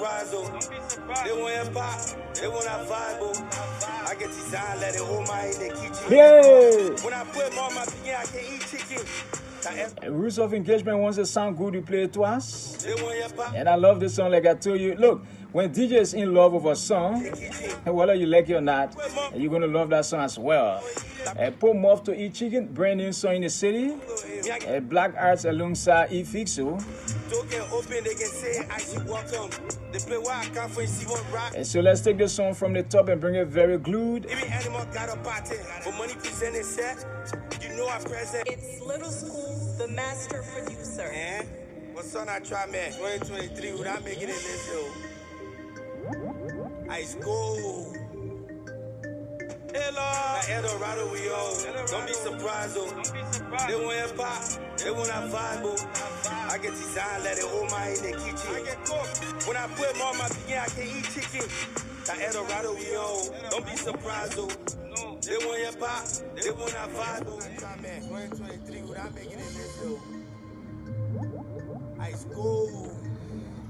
surprised, though. They want hip hop, they want that vibe, oh. I get design, let it hold my head, they keep Yeah. When I put more on my chicken, I can eat chicken. Rules of Engagement wants to sound good, you play it to us. They want hip hop. And I love this song, like I told you. Look, when DJ is in love with a song, whether you like it or not, you're going to love that song as well. Put Muff to Eat Chicken, brand new song in the city. Black Arts alongside E Fixo. So let's take the song from the top and bring it very glued. It's Little School, the master producer. What song I try, man? 2023, without making it this show. Ice Gold. Hello. Eldorado, we own. Don't be surprised, though. They want hip hop, they want that vibe, oh. I get design, let it hold my head, they keep chicken. When I put more on my chicken, I can eat chicken. Eldorado, we own. Don't be surprised, though. They want hip hop, they want that vibe, oh. 2023, without making it this show. Ice Gold.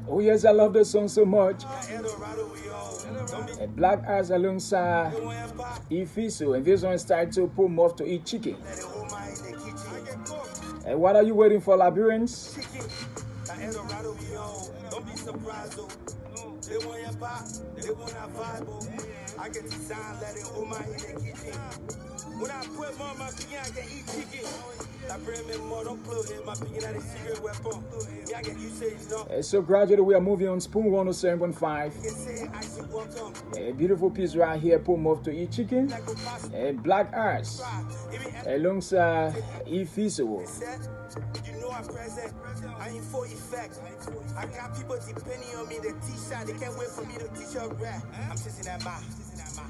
Oh yes, I love this song so much. Black Arts alongside Efiso, and this one started to Put Muff to Eat Chicken. And what are you waiting for, Liberians? Don't be surprised, though. They want your pop, they want that vibe. I get design, let it hold my head, they keep chicken. When I put more on my chicken, I can eat chicken. I bring me more, don't plug it. My chicken at a secret weapon. Yeah, I get you say no. So gradually we are moving on Spoon 107.5. A beautiful piece right here, Put Muff to Eat Chicken. Black Arts alongside Efiso. I'm present. I ain't for effect. I got people depending on me to teach out. They can't wait for me to teach a rap. I'm sitting at my.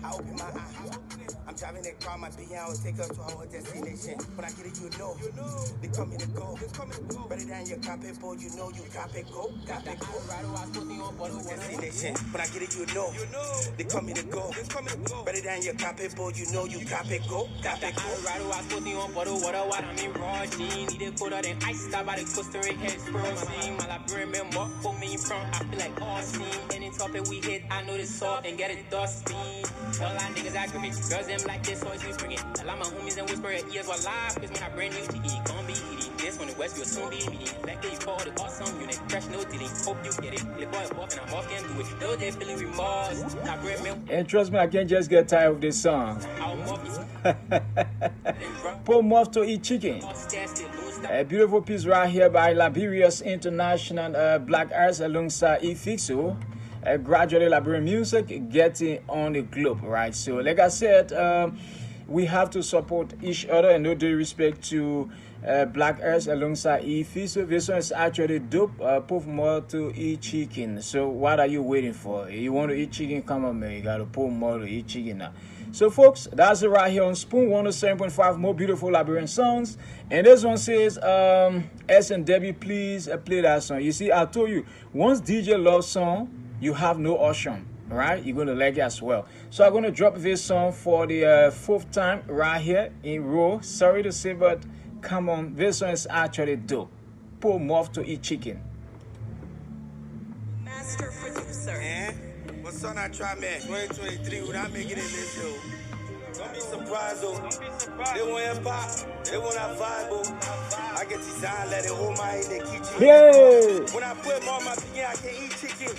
I open my eyes. I'm driving that car, my big house take us to our destination. When I get it, you know. They call me to go. Better than your copy, boy, you know you copy go. Copy go. Destination. When I get it, you know. They call me to go. Better than your copy, boy, you know you copy go. Copy go. I'm in raw jeans, need it colder than ice. Stop by the Costa Rica head spur scene. My Liberian member, put me in front. I feel like all steam. Any topic we hit, I know this soft and get it dusty. All our niggas aggravate. Girls them like this, so it's we bring it. A lot of my homies and whisper at ears while live. Cause when I brand new to eat, gon' be eating. This one the West, you'll soon be meeting. Back there you call it awesome unit. Fresh no dilly. Hope you get it. Little boy walking, I'm walking, do it. Though they feeling remorse. And trust me, I can't just get tired of this song. Put Muff to Eat Chicken. A beautiful piece right here by Liberia's International Black Arts alongside Efixo. Gradually Liberian music getting on the globe, right? So like I said, we have to support each other and no due respect to Black Arts alongside Efixo. This one is actually dope. Put Muff to Eat Chicken. So what are you waiting for? You want to eat chicken? Come on, man. You got to put Muff to Eat Chicken now. So folks, that's it right here on Spoon 107.5, more beautiful Liberian songs. And this one says, S and Debbie, please play that song. You see, I told you, once DJ loves song, you have no option, right? You're going to like it as well. So I'm going to drop this song for the fourth time right here in row. Sorry to say, but come on, this one is actually dope. Put Muff to Eat Chicken. Master producer. What song I try, man? 2023, without making it this show. Don't be surprised, though. They want hip hop, they want that vibe, oh. I get design, let it hold my head, they keep chicken. Yeah. When I put more on my chicken, I can eat chicken.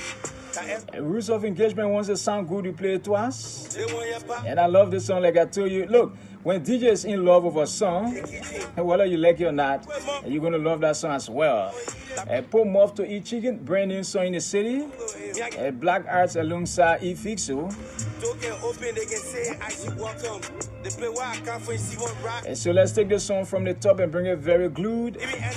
Rules of Engagement wants to sound good, you play it to us. They want hip hop. And I love this song, like I told you. Look, when DJ is in love with a song, whether you like it or not, you're going to love that song as well. Put Muff to Eat Chicken, brand new song in the city. Black Arts alongside Efixo. So let's take the song from the top and bring it very glued. It's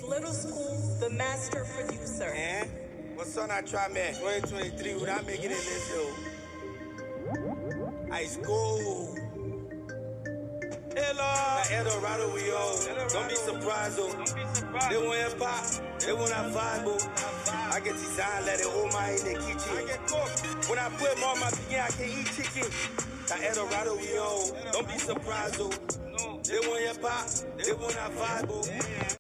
Little School, the master producer. What song I try, man? 2023, without making it this show. Ice Gold. Hello. Eldorado, we own. Don't be surprised, though. They want hip hop, they want that vibe, oh. I get design, let it hold my head, they keep chicken. When I put more on my chicken, I can eat chicken. Eldorado, we own. Don't be surprised, though. They want hip hop, they want that vibe, oh.